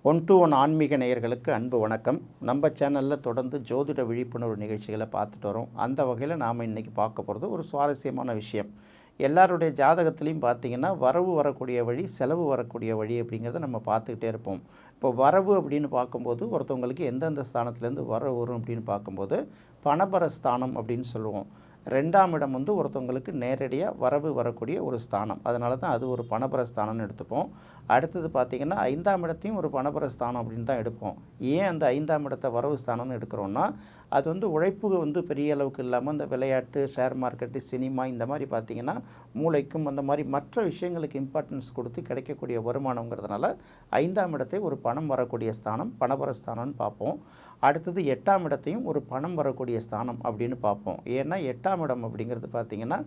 One to one ஆன்மீக நேயர்களுக்கு அன்பு வணக்கம். நம்ம சேனலில் தொடர்ந்து ஜோதிட விழிப்புணர்வு நிகழ்ச்சிகளை பார்த்துட்டு வரோம். அந்த வகையில் நாம் இன்றைக்கி பார்க்க போகிறது ஒரு சுவாரஸ்யமான விஷயம். எல்லாருடைய ஜாதகத்துலேயும் பார்த்திங்கன்னா வரவு வரக்கூடிய வழி, செலவு வரக்கூடிய வழி அப்படிங்கிறத நம்ம பார்த்துக்கிட்டே இருப்போம். இப்போ வரவு அப்படின்னு பார்க்கும்போது ஒருத்தவங்களுக்கு எந்தெந்த ஸ்தானத்துலேருந்து வரவு வரும் அப்படின்னு பார்க்கும்போது பணபர ஸ்தானம் அப்படின்னு சொல்லுவோம். 2ஆம் இடம் ஒருத்தவங்களுக்கு நேரடியாக வரவு வரக்கூடிய ஒரு ஸ்தானம். அதனால தான் அது ஒரு பணபர ஸ்தானம்னு எடுத்துப்போம். அடுத்தது பார்த்திங்கன்னா 5ஆம் இடத்தையும் ஒரு பணபர ஸ்தானம் அப்படின்னு தான் எடுப்போம். ஏன் அந்த 5ஆம் இடத்தை வரவு ஸ்தானம்னு எடுக்கிறோன்னா, அது உழைப்பு பெரிய அளவுக்கு இல்லாமல் இந்த விளையாட்டு, ஷேர் மார்க்கெட்டு, சினிமா இந்த மாதிரி பார்த்திங்கன்னா மூளைக்கும் அந்த மாதிரி மற்ற விஷயங்களுக்கு இம்பார்ட்டன்ஸ் கொடுத்து கிடைக்கக்கூடிய வருமானங்கிறதுனால 5ஆம் இடத்தை ஒரு பணம் வரக்கூடிய ஸ்தானம், பணபர ஸ்தானம்னு பார்ப்போம். அடுத்தது 8ஆம் இடத்தையும் ஒரு பணம் வரக்கூடிய ஸ்தானம் அப்படின்னு பார்ப்போம். ஏன்னா 8ஆம் இடம் அப்படிங்கிறது பார்த்திங்கன்னா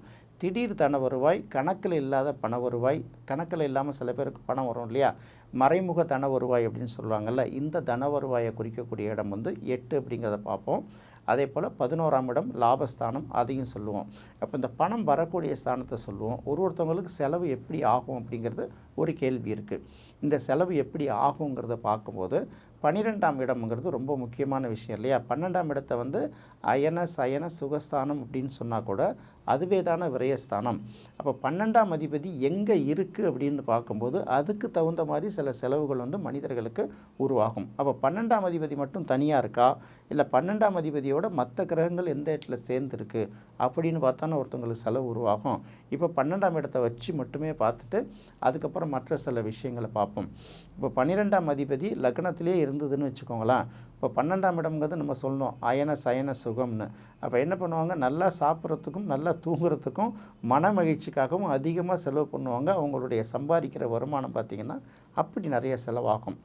திடீர் தன வருவாய், கணக்கில் இல்லாத பண வருவாய், கணக்கில் இல்லாமல் சில பேருக்கு பணம் வரும் இல்லையா, மறைமுக தன வருவாய் அப்படின்னு சொல்லுவாங்கள்ல, இந்த தன வருவாயை குறிக்கக்கூடிய இடம் 8 அப்படிங்கிறத பார்ப்போம். அதே போல் 11ஆம் இடம் லாபஸ்தானம், அதையும் சொல்லுவோம். அப்போ இந்த பணம் வரக்கூடிய ஸ்தானத்தை சொல்லுவோம். ஒருத்தவங்களுக்கு செலவு எப்படி ஆகும் அப்படிங்கிறது ஒரு கேள்வி இருக்குது. இந்த செலவு எப்படி ஆகுங்கிறத பார்க்கும்போது 12ஆம் இடம்ங்கிறது ரொம்ப முக்கியமான விஷயம் இல்லையா. 12ஆம் இடத்தை அயன சயன சுகஸ்தானம் அப்படின்னு சொன்னால் கூட அதுவே தானே விரயஸ்தானம். அப்போ 12ஆம் அதிபதி எங்கே இருக்குது அப்படின்னு பார்க்கும்போது அதுக்கு தகுந்த மாதிரி சில செலவுகள் மனிதர்களுக்கு உருவாகும். அப்போ 12ஆம் அதிபதி மட்டும் தனியாக இருக்கா, இல்லை 12ஆம் அதிபதியோட மற்ற கிரகங்கள் எந்த இடத்துல சேர்ந்துருக்கு அப்படின்னு பார்த்தானே ஒருத்தவங்களுக்கு செலவு உருவாகும். இப்போ 12ஆம் இடத்தை வச்சு மட்டுமே பார்த்துட்டு அதுக்கப்புறம் மற்ற சில விஷயங்களை பார்ப்போம். இப்போ 12ஆம் அதிபதி லக்னத்திலே இருந்ததுன்னு வச்சுக்கோங்களேன். இப்போ 12ஆம் இடம்ங்கிறது நம்ம சொல்லணும் அயன சயன சுகம்னு. அப்போ என்ன பண்ணுவாங்க, நல்லா சாப்பிட்றதுக்கும் நல்லா தூங்குறதுக்கும் மன மகிழ்ச்சிக்காகவும் அதிகமாக செலவு பண்ணுவாங்க. அவங்களுடைய சம்பாதிக்கிற வருமானம் பார்த்திங்கன்னா அப்படி நிறைய செலவாகும்.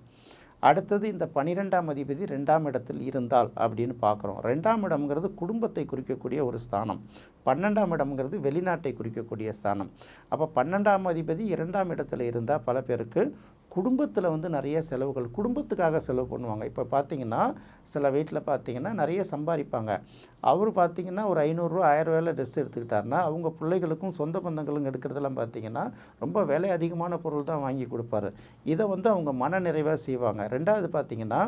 அடுத்தது இந்த 12ஆம் அதிபதி 2ஆம் இடத்தில் இருந்தால் அப்படின்னு பார்க்குறோம். 2ஆம் இடம்ங்கிறது குடும்பத்தை குறிக்கக்கூடிய ஒரு ஸ்தானம். 12ஆம் இடம்ங்கிறது வெளிநாட்டை குறிக்கக்கூடிய ஸ்தானம். அப்போ 12ஆம் அதிபதி 2ஆம் இடத்துல இருந்தால் பல பேருக்கு குடும்பத்தில் நிறைய செலவுகள், குடும்பத்துக்காக செலவு பண்ணுவாங்க. இப்போ பார்த்திங்கன்னா சில வீட்டில் பார்த்திங்கன்னா நிறைய சம்பாதிப்பாங்க. அவர் பார்த்திங்கன்னா ஒரு 500 ரூபா 1000 ரூபாயில் ட்ரெஸ் எடுத்துக்கிட்டாருன்னா அவங்க பிள்ளைகளுக்கும் சொந்த பந்தங்களும் எடுக்கிறதெல்லாம் பார்த்திங்கன்னா ரொம்ப விலை அதிகமான பொருள் தான் வாங்கி கொடுப்பாரு. இதை அவங்க மன நிறைவாக செய்வாங்க. ரெண்டாவது பார்த்திங்கன்னா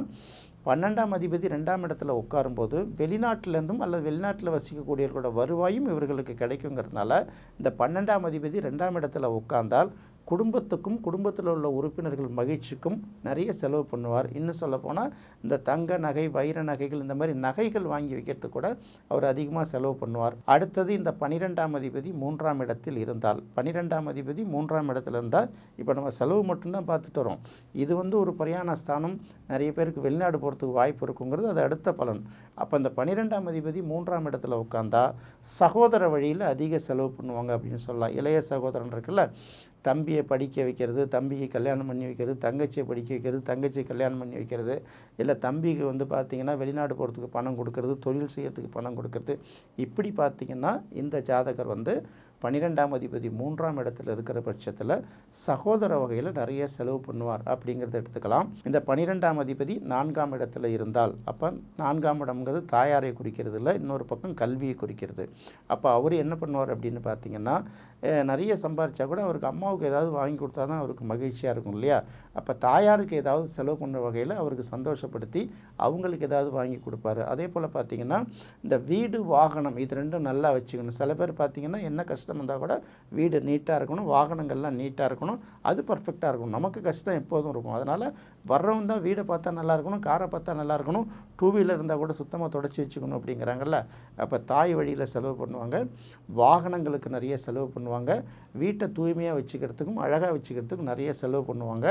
12ஆம் அதிபதி 2ஆம் இடத்துல உட்காரும்போது வெளிநாட்டிலேருந்தும் அல்லது வெளிநாட்டில் வசிக்கக்கூடியவர்களோட வருவாயும் இவர்களுக்கு கிடைக்குங்கிறதுனால இந்த 12ஆம் அதிபதி 2ஆம் இடத்துல உட்கார்ந்தால் குடும்பத்துக்கும் குடும்பத்தில் உள்ள உறுப்பினர்கள் மகிழ்ச்சிக்கும் நிறைய செலவு பண்ணுவார். இன்னும் சொல்லப்போனால் இந்த தங்க நகை, வைர நகைகள், இந்த மாதிரி நகைகள் வாங்கி வைக்கிறதுக்கு கூட அவர் அதிகமாக செலவு பண்ணுவார். அடுத்தது இந்த 12ஆம் அதிபதி 3ஆம் இடத்தில் இருந்தால், 12ஆம் அதிபதி 3ஆம் இடத்துல இருந்தால் இப்போ நம்ம செலவு மட்டும்தான் பார்த்துட்டு வரோம். இது ஒரு பிரயாண ஸ்தானம், நிறைய பேருக்கு வெளிநாடு போகிறதுக்கு வாய்ப்பு இருக்குங்கிறது அது அடுத்த பலன். அப்போ இந்த 12ஆம் அதிபதி 3ஆம் இடத்துல உட்காந்தா சகோதர வழியில் அதிக செலவு பண்ணுவாங்க அப்படின்னு சொல்லலாம். இளைய சகோதரன் இருக்குல்ல, தம்பியை படிக்க வைக்கிறது, தம்பிக்கு கல்யாணம் பண்ணி வைக்கிறது, தங்கச்சியை படிக்க வைக்கிறது, தங்கச்சியை கல்யாணம் பண்ணி வைக்கிறது, இல்லை தம்பிக்கு பார்த்திங்கன்னா வெளிநாடு போகிறதுக்கு பணம் கொடுக்கறது, தொழில் செய்கிறதுக்கு பணம் கொடுக்கறது, இப்படி பார்த்திங்கன்னா இந்த ஜாதகர் 12ஆம் அதிபதி 3ஆம் இடத்துல இருக்கிற பட்சத்தில் சகோதர வகையில் நிறைய செலவு பண்ணுவார் அப்படிங்கிறத எடுத்துக்கலாம். இந்த 12ஆம் அதிபதி 4ஆம் இடத்துல இருந்தால், அப்போ 4ஆம் இடம்ங்கிறது தாயாரை குறிக்கிறது இல்லை, இன்னொரு பக்கம் கல்வியை குறிக்கிறது. அப்போ அவர் என்ன பண்ணுவார் அப்படின்னு பார்த்திங்கன்னா நிறைய சம்பாரித்தா கூட அவருக்கு அம்மாவுக்கு ஏதாவது வாங்கி கொடுத்தா தான் அவருக்கு மகிழ்ச்சியாக இருக்கும் இல்லையா. அப்போ தாயாருக்கு ஏதாவது செலவு பண்ணுற வகையில் அவருக்கு சந்தோஷப்படுத்தி அவங்களுக்கு ஏதாவது வாங்கி கொடுப்பாரு. அதே போல் பார்த்திங்கன்னா இந்த வீடு வாகனம் இது ரெண்டும் நல்லா வச்சுக்கணும். சில பேர் பார்த்திங்கன்னா என்ன கஷ்டம் வந்தால் கூட வீடு நீட்டாக இருக்கணும், வாகனங்கள்லாம் நீட்டாக இருக்கணும், அது பர்ஃபெக்டாக இருக்கணும். நமக்கு கஷ்டம் எப்போதும் இருக்கும். அதனால் வர்றவங்க தான் வீடை பார்த்தா நல்லா இருக்கணும், காரை பார்த்தா நல்லா இருக்கணும், 2 வீலர் இருந்தால் கூட சுத்தமாக தொடச்சி வச்சுக்கணும் அப்படிங்கிறாங்கல்ல. அப்போ தாய் வழியில் செலவு பண்ணுவாங்க, வாகனங்களுக்கு நிறைய செலவு பண்ணுவாங்க, வீட்டை தூய்மையாக வச்சுக்கிறதுக்கும் அழகாக வச்சுக்கிறதுக்கும் நிறைய செலவு பண்ணுவாங்க.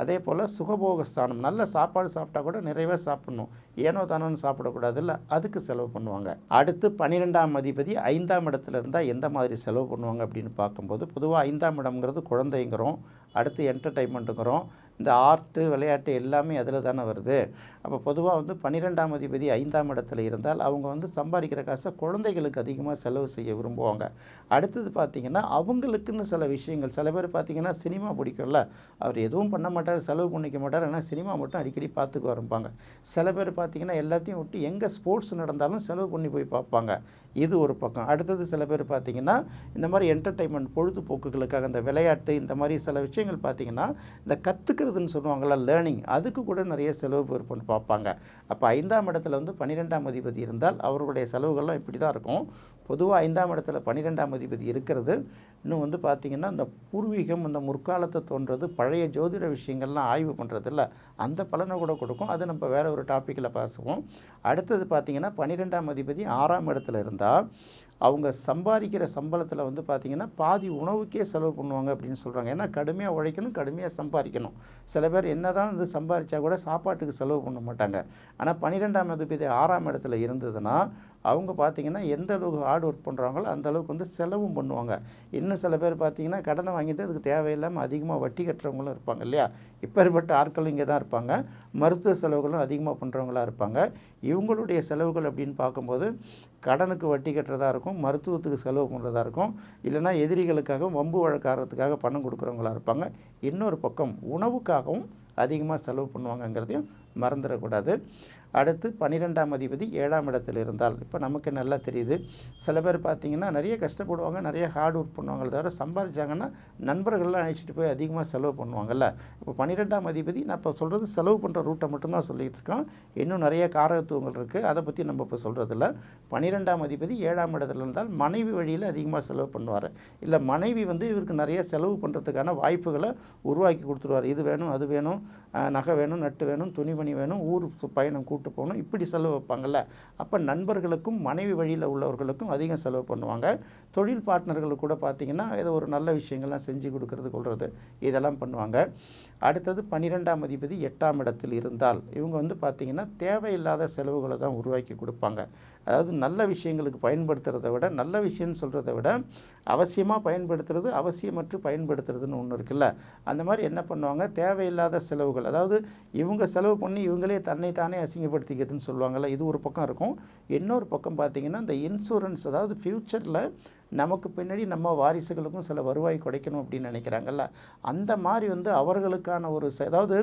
அதே போல் சுகபோகஸ்தானம், நல்ல சாப்பாடு சாப்பிட்டா கூட நிறைவாக சாப்பிட்ணும், ஏனோ தானோன்னு சாப்பிடக்கூடாதுல்ல, அதுக்கு செலவு பண்ணுவாங்க. அடுத்து 12ஆம் அதிபதி 5ஆம் இடத்துல இருந்தால் எந்த மாதிரி செலவு பண்ணுவாங்க அப்படின்னு பார்க்கும்போது பொதுவாக 5ஆம் இடம்ங்கிறது குழந்தைங்கிறோம், அடுத்து என்டர்டைன்மெண்ட்டுங்கிறோம், இந்த ஆர்ட்டு விளையாட்டு எல்லாமே அதில் தானே வருது. அப்போ பொதுவாக 12ஆம் அதிபதி 5ஆம் இடத்துல இருந்தால் அவங்க சம்பாதிக்கிற காசை குழந்தைகளுக்கு அதிகமாக செலவு செய்ய விரும்புவாங்க. அடுத்தது பார்த்திங்கன்னா அவங்களுக்குன்னு சில விஷயங்கள், சில பேர் பார்த்திங்கன்னா சினிமா பிடிக்கும்ல, அவர் எதுவும் பண்ண மாட்டார், செலவு பண்ணிக்க மாட்டார், ஆனால் சினிமா மட்டும் அடிக்கடி பார்த்துக்கு வரப்பாங்க. சில பேர் பார்த்திங்கன்னா எல்லாத்தையும் விட்டு எங்கே ஸ்போர்ட்ஸ் நடந்தாலும் செலவு பண்ணி போய் பார்ப்பாங்க, இது ஒரு பக்கம். அடுத்தது சில பேர் பார்த்திங்கன்னா இந்த மாதிரி என்டர்டெயின்மெண்ட் பொழுதுபோக்குகளுக்காக இந்த விளையாட்டு இந்த மாதிரி சில விஷயங்கள் பார்த்திங்கன்னா இந்த கற்றுக்கிறதுன்னு சொல்லுவாங்கள்ல லேர்னிங், அதுக்கு கூட நிறைய செலவு பண்ணி பார்ப்பாங்க. அப்போ 5ஆம் இடத்துல வந்து 12ஆம் அதிபதி இருந்தால் அவர்களுடைய செலவுகள்லாம் இப்படி தான் இருக்கும். பொதுவாக 5ஆம் இடத்துல 12ஆம் அதிபதி இருக்கிறது இன்னும் வந்து பார்த்திங்கன்னா இந்த பூர்வீகம், இந்த முற்காலத்தை தோன்றது, பழைய ஜோதிட விஷயங்கள்லாம் ஆய்வு பண்ணுறது இல்லை, அந்த பலனை கூட கொடுக்கும். அது நம்ம வேறு ஒரு டாப்பிக்கில் பேசுவோம். அடுத்தது பார்த்திங்கன்னா 12ஆம் அதிபதி 6ஆம் இடத்துல இருந்தால் அவங்க சம்பாதிக்கிற சம்பளத்தில் வந்து பார்த்திங்கன்னா பாதி உணவுக்கே செலவு பண்ணுவாங்க அப்படின்னு சொல்கிறாங்க. ஏன்னா கடுமையாக உழைக்கணும், கடுமையாக சம்பாதிக்கணும். சில பேர் என்ன தான் வந்து சம்பாதிச்சா கூட சாப்பாட்டுக்கு செலவு பண்ண மாட்டாங்க. ஆனால் 12ஆம் அதிபதி 6ஆம் இடத்துல இருந்ததுன்னா அவங்க பார்த்திங்கன்னா எந்த அளவுக்கு ஹார்ட் ஒர்க் பண்ணுறாங்களோ அந்த அளவுக்கு வந்து செலவும் பண்ணுவாங்க. இன்னும் சில பேர் பார்த்திங்கன்னா கடனை வாங்கிட்டு அதுக்கு தேவையில்லாமல் அதிகமாக வட்டி கட்டுறவங்களும் இருப்பாங்க இல்லையா. இப்பேற்பட்ட ஆட்களும் இங்கே தான் இருப்பாங்க. மருத்துவ செலவுகளும் அதிகமாக பண்ணுறவங்களாக இருப்பாங்க. இவங்களுடைய செலவுகள் அப்படின்னு பார்க்கும்போது கடனுக்கு வட்டி கட்டுறதா இருக்கும், மருத்துவத்துக்கு செலவு பண்ணுறதா இருக்கும், இல்லைனா எதிரிகளுக்காக வம்பு வழக்காரத்துக்காக பணம் கொடுக்குறவங்களா இருப்பாங்க. இன்னொரு பக்கம் உணவுக்காகவும் அதிகமாக செலவு பண்ணுவாங்கங்கிறதையும் மறந்துடக்கூடாது. அடுத்து 12ஆம் அதிபதி 7ஆம் இடத்தில் இருந்தால் இப்போ நமக்கு நல்லா தெரியுது. சில பேர் பார்த்திங்கன்னா நிறைய கஷ்டப்படுவாங்க, நிறைய ஹார்ட் ஒர்க் பண்ணுவாங்க, தவிர சம்பாதிச்சாங்கன்னா நண்பர்கள்லாம் அழைச்சிட்டு போய் அதிகமாக செலவு பண்ணுவாங்கல்ல. இப்போ 12ஆம் அதிபதி நான் இப்போ சொல்கிறது செலவு பண்ணுற ரூட்டை மட்டும்தான் சொல்லிகிட்டு இருக்கோம். இன்னும் நிறைய காரகத்துவங்கள் இருக்குது, அதை பற்றி நம்ம இப்போ சொல்கிறதில்ல. 12ஆம் அதிபதி 7ஆம் இடத்துல இருந்தால் மனைவி வழியில் அதிகமாக செலவு பண்ணுவார். இல்லை மனைவி வந்து இவருக்கு நிறைய செலவு பண்ணுறதுக்கான வாய்ப்புகளை உருவாக்கி கொடுத்துருவார். இது வேணும், அது வேணும், நகை வேணும், நட்டு வேணும், துணிமணி வேணும், ஊர் பயணம் கூட்டு போகணும், இப்படி செலவு வைப்பாங்கள்ல. அப்போ நண்பர்களுக்கும் மனைவி வழியில் உள்ளவர்களுக்கும் அதிகம் செலவு பண்ணுவாங்க. தொழில் பார்ட்னர்களுக்கு கூட பார்த்திங்கன்னா ஏதோ ஒரு நல்ல விஷயங்கள்லாம் செஞ்சு கொடுக்கறது கொள்வது இதெல்லாம் பண்ணுவாங்க. அடுத்தது 12ஆம் அதிபதி 8ஆம் இடத்தில் இருந்தால் இவங்க வந்து பார்த்திங்கன்னா தேவையில்லாத செலவுகளை தான் உருவாக்கி கொடுப்பாங்க. அதாவது நல்ல விஷயங்களுக்கு பயன்படுத்துகிறத விட, நல்ல விஷயம்னு சொல்கிறத விட அவசியமாக பயன்படுத்துறது, அவசியமற்று பயன்படுத்துறதுன்னு ஒன்று இருக்குல்ல. அந்த மாதிரி என்ன பண்ணுவாங்க, தேவையில்லாத செலவுகள், அதாவது இவங்க செலவு பண்ணி இவங்களே தன்னைத்தானே அசிங்கப்படுத்திக்கிறதுன்னு சொல்லுவாங்கள்ல, இது ஒரு பக்கம் இருக்கும். இன்னொரு பக்கம் பார்த்திங்கன்னா இந்த இன்சூரன்ஸ், அதாவது ஃப்யூச்சரில் நமக்கு பின்னாடி நம்ம வாரிசுகளுக்கும் சில வருவாய் கிடைக்கணும் அப்படின்னு நினைக்கிறாங்கல்ல, அந்த மாதிரி வந்து அவர்களுக்கான ஒரு அதாவது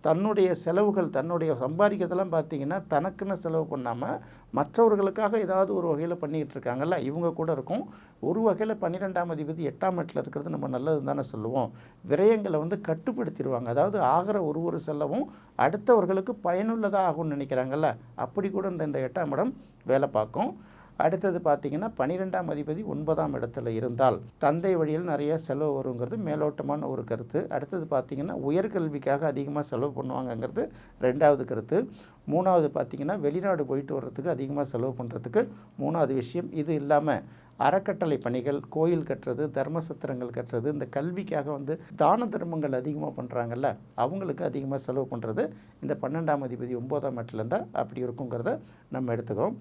தன்னுடைய செலவுகள், தன்னுடைய சம்பாதிக்கிறதெல்லாம் பார்த்திங்கன்னா தனக்குன்னு செலவு பண்ணாமல் மற்றவர்களுக்காக ஏதாவது ஒரு வகையில் பண்ணிக்கிட்டு இருக்காங்கல்ல, இவங்க கூட இருக்கும். ஒரு வகையில் 12ஆம் அதிபதி 8ஆம் இடத்துல இருக்கிறது நம்ம நல்லதுன்னு தானே சொல்லுவோம். விரயங்களை வந்து கட்டுப்படுத்திடுவாங்க. அதாவது ஆகிற ஒரு செலவும் அடுத்தவர்களுக்கு பயனுள்ளதாக ஆகும்னு நினைக்கிறாங்கல்ல, அப்படி கூட இந்த 8ஆம் இடம் வேலை பார்க்கும். அடுத்தது பார்த்திங்கன்னா 12ஆம் அதிபதி 9ஆம் இடத்துல இருந்தால் தந்தை வழியில் நிறைய செலவு வருங்கிறது மேலோட்டமான ஒரு கருத்து. அடுத்தது பார்த்திங்கன்னா உயர்கல்விக்காக அதிகமாக செலவு பண்ணுவாங்கங்கிறது 2வது கருத்து. 3வது பார்த்திங்கன்னா வெளிநாடு போயிட்டு வர்றதுக்கு அதிகமாக செலவு பண்ணுறதுக்கு 3வது விஷயம். இது இல்லாமல் அறக்கட்டளை பணிகள், கோயில் கட்டுறது, தர்மசத்திரங்கள் கட்டுறது, இந்த கல்விக்காக வந்து தான தர்மங்கள் அதிகமாக பண்ணுறாங்கல்ல, அவங்களுக்கு அதிகமாக செலவு பண்ணுறது இந்த 12ஆம் அதிபதி 9ஆம் இடத்துல இருந்தால் அப்படி இருக்குங்கிறத நம்ம எடுத்துக்கிறோம்.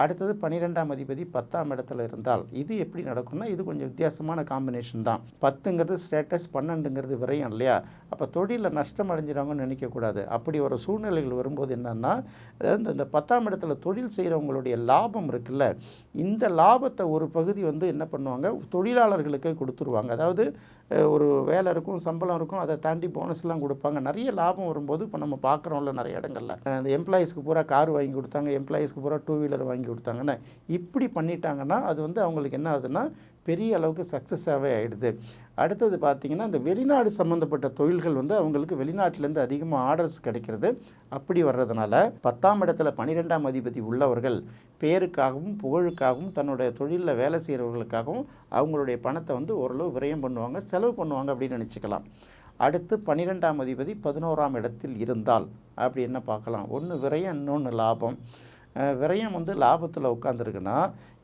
அடுத்தது 12ஆம் அதிபதி 10ஆம் இடத்துல இருந்தால் இது எப்படி நடக்கும்னா, இது கொஞ்சம் வித்தியாசமான காம்பினேஷன் தான். 10ங்கிறது ஸ்டேட்டஸ், 12ங்கிறது விரயம் இல்லையா. அப்போ தொழிலில் நஷ்டம் அடைஞ்சிடவங்கன்னு நினைக்கக்கூடாது. அப்படி ஒரு சூழ்நிலைகள் வரும்போது என்னென்னா, அதாவது இந்த 10ஆம் இடத்துல தொழில் செய்கிறவங்களுடைய லாபம் இருக்குல்ல, இந்த லாபத்தை ஒரு பகுதி வந்து என்ன பண்ணுவாங்க, தொழிலாளர்களுக்கே கொடுத்துருவாங்க. அதாவது ஒரு வேலை இருக்கும், சம்பளம் இருக்கும், அதை தாண்டி போனஸ்லாம் கொடுப்பாங்க. நிறைய லாபம் வரும்போது இப்போ நம்ம பார்க்குறோம்ல நிறைய இடங்களில், அந்த எம்ப்ளாயீஸ்க்கு பூரா கார் வாங்கி கொடுத்தாங்க, எம்ப்ளாயீஸ்க்கு பூரா 2 வீலர் வாங்கி கொடுத்தாங்கன்னா, இப்படி பண்ணிட்டாங்கன்னா அது வந்து அவங்களுக்கு என்ன ஆகுதுன்னா பெரிய அளவுக்கு சக்ஸஸாகவே ஆகிடுது. அடுத்தது பார்த்திங்கன்னா இந்த வெளிநாடு சம்மந்தப்பட்ட தொழில்கள் வந்து அவங்களுக்கு வெளிநாட்டிலேருந்து அதிகமாக ஆர்டர்ஸ் கிடைக்கிறது. அப்படி வர்றதுனால 10ஆம் இடத்துல 12ஆம் அதிபதி உள்ளவர்கள் பேருக்காகவும் புகழுக்காகவும் தன்னுடைய தொழிலில் வேலை செய்கிறவர்களுக்காகவும் அவங்களுடைய பணத்தை வந்து ஓரளவு விரயம் பண்ணுவாங்க, செலவு பண்ணுவாங்க அப்படின்னு நினச்சிக்கலாம். அடுத்து 12ஆம் அதிபதி 11ஆம் இடத்தில் இருந்தால் அப்படி என்ன பார்க்கலாம், ஒன்று விரயம், இன்னொன்று லாபம். விரயம் வந்து லாபத்தில் உட்காந்துருக்குன்னா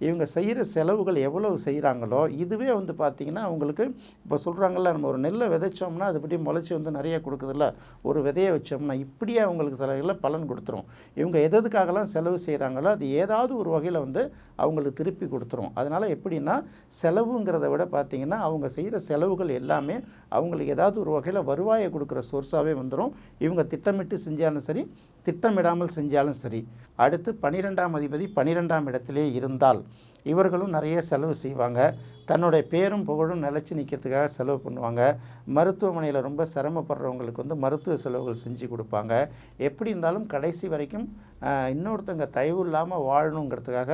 இவங்க செய்கிற செலவுகள் எவ்வளவு செய்கிறாங்களோ இதுவே வந்து பார்த்திங்கன்னா அவங்களுக்கு இப்போ சொல்கிறாங்கல்ல, நம்ம ஒரு நெல்லை விதைச்சோம்னா அது பற்றி முளைச்சி வந்து நிறைய கொடுக்குதில்ல, ஒரு விதையை வச்சோம்னா இப்படியே அவங்களுக்கு சில பலன் கொடுத்துரும். இவங்க எதுக்காகலாம் செலவு செய்கிறாங்களோ அது ஏதாவது ஒரு வகையில் வந்து அவங்களுக்கு திருப்பி கொடுத்துரும். அதனால் எப்படின்னா செலவுங்கிறத விட பார்த்திங்கன்னா அவங்க செய்கிற செலவுகள் எல்லாமே அவங்களுக்கு ஏதாவது ஒரு வகையில் வருவாயை கொடுக்குற சோர்ஸாகவே வந்துடும். இவங்க திட்டமிட்டு செஞ்சாலும் சரி, திட்டமிடாமல் செஞ்சாலும் சரி. அடுத்து 12ஆம் அதிபதி 12ஆம் இடத்திலே இருந்தால் இவர்களும் நிறைய செலவு செய்வாங்க. தன்னுடைய பேரும் புகழும் நிலச்சி நிற்கிறதுக்காக செலவு பண்ணுவாங்க. மருத்துவமனையில் ரொம்ப சிரமப்படுறவங்களுக்கு வந்து மருத்துவ செலவுகள் செஞ்சு கொடுப்பாங்க. எப்படி இருந்தாலும் கடைசி வரைக்கும் இன்னொருத்தங்க தயவு இல்லாமல் வாழணுங்கிறதுக்காக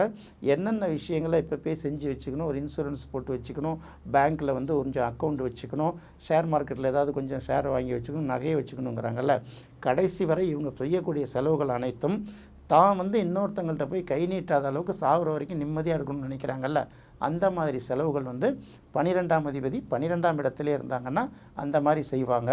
என்னென்ன விஷயங்களை இப்போவே செஞ்சு வச்சுக்கணும். ஒரு இன்சூரன்ஸ் போட்டு வச்சுக்கணும், பேங்க்கில் வந்து கொஞ்சம் அக்கௌண்ட் வச்சுக்கணும், ஷேர் மார்க்கெட்டில் ஏதாவது கொஞ்சம் ஷேர் வாங்கி வச்சுக்கணும், நகையை வச்சுக்கணுங்கிறாங்கல்ல. கடைசி வரை இவங்க செய்யக்கூடிய செலவுகள் அனைத்தும் தான் வந்து இன்னொருத்தங்கள்ட்ட போய் கை நீட்டாத அளவுக்கு சாகுற வரைக்கும் நிம்மதியாக இருக்கணும்னு நினைக்கிறாங்கல்ல. அந்த மாதிரி செலவுகள் வந்து 12ஆம் அதிபதி 12ஆம் இடத்துல இருந்தாங்கன்னா அந்த மாதிரி செய்வாங்க.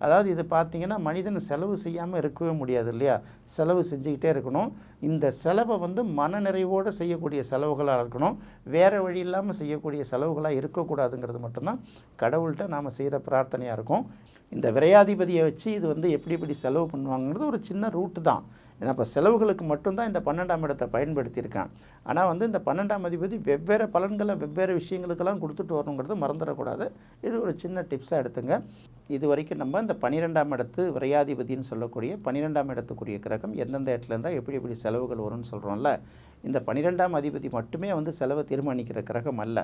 அதாவது இது பார்த்திங்கன்னா மனிதன் செலவு செய்யாமல் இருக்கவே முடியாது இல்லையா, செலவு செஞ்சுக்கிட்டே இருக்கணும். இந்த செலவை வந்து மனநிறைவோடு செய்யக்கூடிய செலவுகளாக இருக்கணும், வேறு வழி இல்லாமல் செய்யக்கூடிய செலவுகளாக இருக்கக்கூடாதுங்கிறது மட்டும்தான் கடவுள்கிட்ட நாம் செய்கிற பிரார்த்தனையாக இருக்கும். இந்த விரையாதிபதியை வச்சு இது வந்து எப்படி செலவு பண்ணுவாங்கிறது ஒரு சின்ன ரூட்டு தான். ஏன்னா இப்போ செலவுகளுக்கு மட்டும்தான் இந்த 12ஆம் இடத்தை பயன்படுத்தியிருக்கான். ஆனால் வந்து இந்த 12ஆம் அதிபதி வெவ்வேறு பலன்களை வெவ்வேறு விஷயங்களுக்கெல்லாம் கொடுத்துட்டு வரணுங்கிறது மறந்துடக்கூடாது. இது ஒரு சின்ன டிப்ஸாக எடுத்துங்க. இது வரைக்கும் நம்ம இந்த 12ஆம் இடத்து விரையாதிபதினு சொல்லக்கூடிய 12ஆம் இடத்துக்குரிய கிரகம் எந்தெந்த இடத்துல இருந்தால் எப்படி செலவுகள் வரும்னு சொல்கிறோம்ல. இந்த 12ஆம் அதிபதி மட்டுமே வந்து செலவை தீர்மானிக்கிற கிரகம் அல்ல.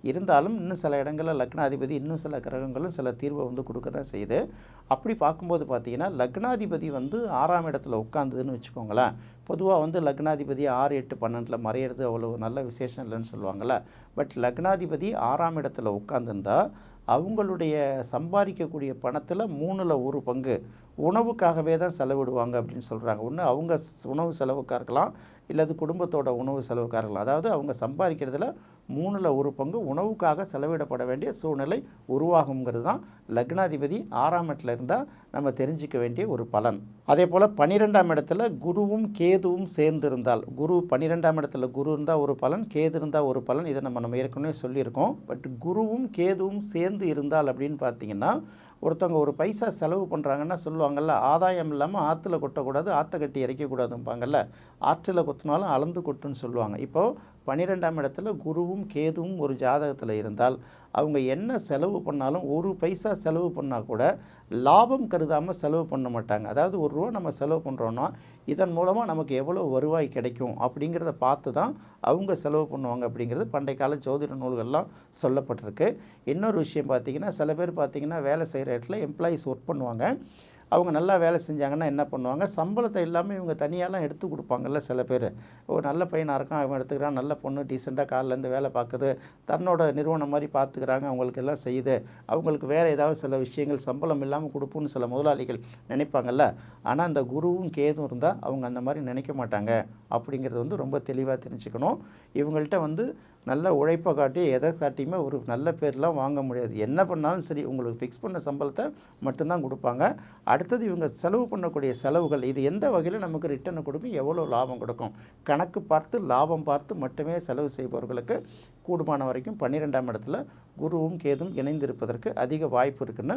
இருந்தாலும் இன்னும் சில இடங்களில் லக்னாதிபதி இன்னும் சில கிரகங்களும் சில தீர்வை வந்து கொடுக்க தான் செய்யுது. அப்படி பார்க்கும்போது பார்த்திங்கன்னா லக்னாதிபதி வந்து 6ஆம் இடத்துல உட்காந்துதுன்னு வச்சுக்கோங்களேன். பொதுவாக வந்து லக்னாதிபதி 6, 8, 12 மறையிறது அவ்வளோ நல்ல விசேஷம் இல்லைன்னு சொல்லுவாங்கள்ல. பட் லக்னாதிபதி 6ஆம் இடத்துல உட்காந்துருந்தா அவங்களுடைய சம்பாதிக்கக்கூடிய பணத்தில் 3ல் 1 பங்கு உணவுக்காகவே தான் செலவிடுவாங்க அப்படின்னு சொல்கிறாங்க. ஒன்று அவங்க உணவு செலவுக்காக இருக்கலாம், இல்லது குடும்பத்தோட உணவு செலவுக்காக இருக்கலாம். அதாவது அவங்க சம்பாதிக்கிறதுல 3ல் 1 பங்கு உணவுக்காக செலவிடப்பட வேண்டிய சூழ்நிலை உருவாகுங்கிறது தான் லக்னாதிபதி 6ஆம் இடத்துல இருந்தால் நம்ம தெரிஞ்சிக்க வேண்டிய ஒரு பலன். அதே போல் 12ஆம் இடத்துல குருவும் கேதுவும் சேர்ந்து இருந்தால், குரு 12ஆம் இடத்துல குரு இருந்தால் ஒரு பலன், கேது இருந்தால் ஒரு பலன். இதை நம்ம ஏற்கனவே சொல்லியிருக்கோம். பட் குருவும் கேதுவும் சேர்ந்து இருந்தால் அப்படின்னு பார்த்தீங்கன்னா ஒருத்தவங்க ஒரு பைசா செலவு பண்ணுறாங்கன்னா சொல்லுவாங்கள்ல, ஆதாயம் இல்லாமல் ஆற்றுல கொட்டக்கூடாது, ஆற்றை கட்டி இறைக்கக்கூடாதும்பாங்கள்ல. ஆற்றில் கொத்தினாலும் அளந்து கொட்டுன்னு சொல்லுவாங்க. இப்போது 12ஆம் இடத்துல குருவும் கேதுவும் ஒரு ஜாதகத்தில் இருந்தால் அவங்க என்ன செலவு பண்ணாலும் ஒரு பைசா செலவு பண்ணால் கூட லாபம் கருதாமல் செலவு பண்ண மாட்டாங்க. அதாவது ₹1 நம்ம செலவு பண்ணுறோன்னா இதன் மூலமாக நமக்கு எவ்வளோ வருவாய் கிடைக்கும் அப்படிங்கிறத பார்த்து தான் அவங்க செலவு பண்ணுவாங்க அப்படிங்கிறது பண்டைய கால ஜோதிட நூல்கள்லாம் சொல்லப்பட்டிருக்கு. இன்னொரு விஷயம் பார்த்திங்கன்னா, சில பேர் பார்த்திங்கன்னா வேலை செய்கிற இடத்துல எம்ப்ளாயீஸ் ஒர்க் பண்ணுவாங்க. அவங்க நல்லா வேலை செஞ்சாங்கன்னா என்ன பண்ணுவாங்க, சம்பளத்தை இல்லாமல் இவங்க தனியாலாம் எடுத்து கொடுப்பாங்கல்ல. சில பேர் ஒரு நல்ல பையனாக இருக்கான், அவன் எடுத்துக்கிறான், நல்ல பொண்ணு டீசெண்டாக காலிலேருந்து வேலை பார்க்குது, தன்னோட நிறுவனம் மாதிரி பார்த்துக்கிறாங்க, அவங்களுக்கு எல்லாம் செய்யுது, அவங்களுக்கு வேறு ஏதாவது சில விஷயங்கள் சம்பளம் இல்லாமல் கொடுப்போன்னு சில முதலாளிகள் நினைப்பாங்கல்ல. ஆனால் அந்த குருவும் கேதும் இருந்தால் அவங்க அந்த மாதிரி நினைக்க மாட்டாங்க அப்படிங்கிறது வந்து ரொம்ப தெளிவாக தெரிஞ்சுக்கணும். இவங்கள்ட்ட வந்து நல்ல உழைப்பை காட்டி எதை காட்டியுமே ஒரு நல்ல பேர்லாம் வாங்க முடியாது. என்ன பண்ணாலும் சரி உங்களுக்கு ஃபிக்ஸ் பண்ண சம்பளத்தை மட்டும்தான் கொடுப்பாங்க. அடுத்தது இவங்க செலவு பண்ணக்கூடிய செலவுகள் இது எந்த வகையில் நமக்கு ரிட்டர்னை கொடுக்கும், எவ்வளோ லாபம் கொடுக்கும், கணக்கு பார்த்து லாபம் பார்த்து மட்டுமே செலவு செய்பவர்களுக்கு கூடுமான வரைக்கும் 12ஆம் இடத்துல குருவும் கேதும் இணைந்திருப்பதற்கு அதிக வாய்ப்பு இருக்குன்னு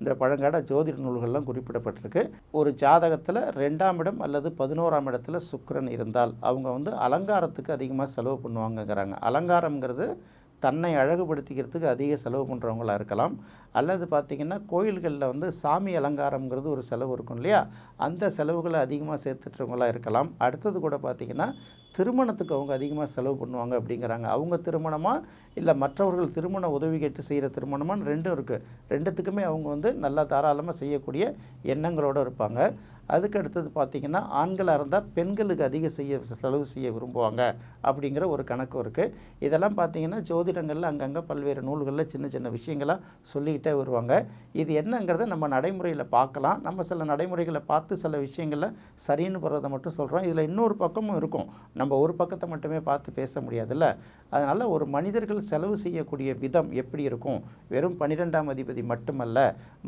இந்த பழங்கால ஜோதிட நூல்கள்லாம் குறிப்பிடப்பட்டிருக்கு. ஒரு ஜாதகத்தில் 2ஆம் இடம் அல்லது 11ஆம் இடத்துல சுக்கிரன் இருந்தால் அவங்க வந்து அலங்காரத்துக்கு அதிகமாக செலவு பண்ணுவாங்கங்கிறாங்க. அலங்காரங்கிறது தன்னை அழகுபடுத்திக்கிறதுக்கு அதிக செலவு பண்ணுறவங்களாக இருக்கலாம். அல்லது பார்த்திங்கன்னா கோயில்களில் வந்து சாமி அலங்காரங்கிறது ஒரு செலவு இருக்கும் இல்லையா, அந்த செலவுகளை அதிகமாக சேர்த்துட்டுறவங்களாக இருக்கலாம். அடுத்தது கூட பார்த்திங்கன்னா திருமணத்துக்கு அவங்க அதிகமாக செலவு பண்ணுவாங்க அப்படிங்கிறாங்க. அவங்க திருமணமாக இல்லை மற்றவர்கள் திருமண உதவி கேட்டு செய்கிற திருமணமானு ரெண்டும் இருக்குது. ரெண்டுத்துக்குமே அவங்க வந்து நல்லா தாராளமாக செய்யக்கூடிய எண்ணங்களோடு இருப்பாங்க. அதுக்கு அடுத்தது பார்த்திங்கன்னா ஆண்களாக இருந்தால் பெண்களுக்கு அதிக செலவு செய்ய விரும்புவாங்க அப்படிங்கிற ஒரு கணக்கும் இருக்குது. இதெல்லாம் பார்த்திங்கன்னா ஜோதிடங்களில் அங்கங்கே பல்வேறு நூல்களில் சின்ன சின்ன விஷயங்களாக சொல்லிக்கிட்டே வருவாங்க. இது என்னங்கிறத நம்ம நடைமுறையில் பார்க்கலாம். நம்ம சில நடைமுறைகளை பார்த்து சில விஷயங்களில் சரின்னு போகிறத மட்டும் சொல்கிறோம். இதில் இன்னொரு பக்கமும் இருக்கும், நம்ம ஒரு பக்கத்தை மட்டுமே பார்த்து பேச முடியாதுல்ல. அதனால் ஒரு மனிதர்கள் செலவு செய்யக்கூடிய விதம் எப்படி இருக்கும், வெறும் 12ஆம் அதிபதி மட்டுமல்ல,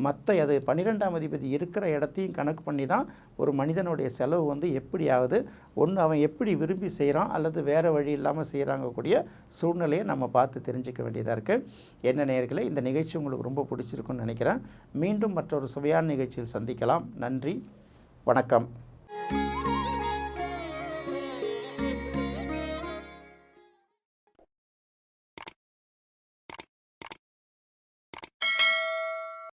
மற்ற அது 12ஆம் அதிபதி இருக்கிற இடத்தையும் கணக்கு பண்ணி தான் ஒரு மனிதனுடைய செலவு வந்து எப்படி ஆகுது, ஒன்று அவன் எப்படி விரும்பி செய்கிறான் அல்லது வேறு வழி இல்லாமல் செய்கிறாங்க கூடிய சூழ்நிலையை நம்ம பார்த்து தெரிஞ்சுக்க வேண்டியதாக இருக்குது. என்ன நேயர்களே, இந்த நிகழ்ச்சி உங்களுக்கு ரொம்ப பிடிச்சிருக்குன்னு நினைக்கிறேன். மீண்டும் மற்றொரு சுவையான நிகழ்ச்சியில் சந்திக்கலாம். நன்றி, வணக்கம்.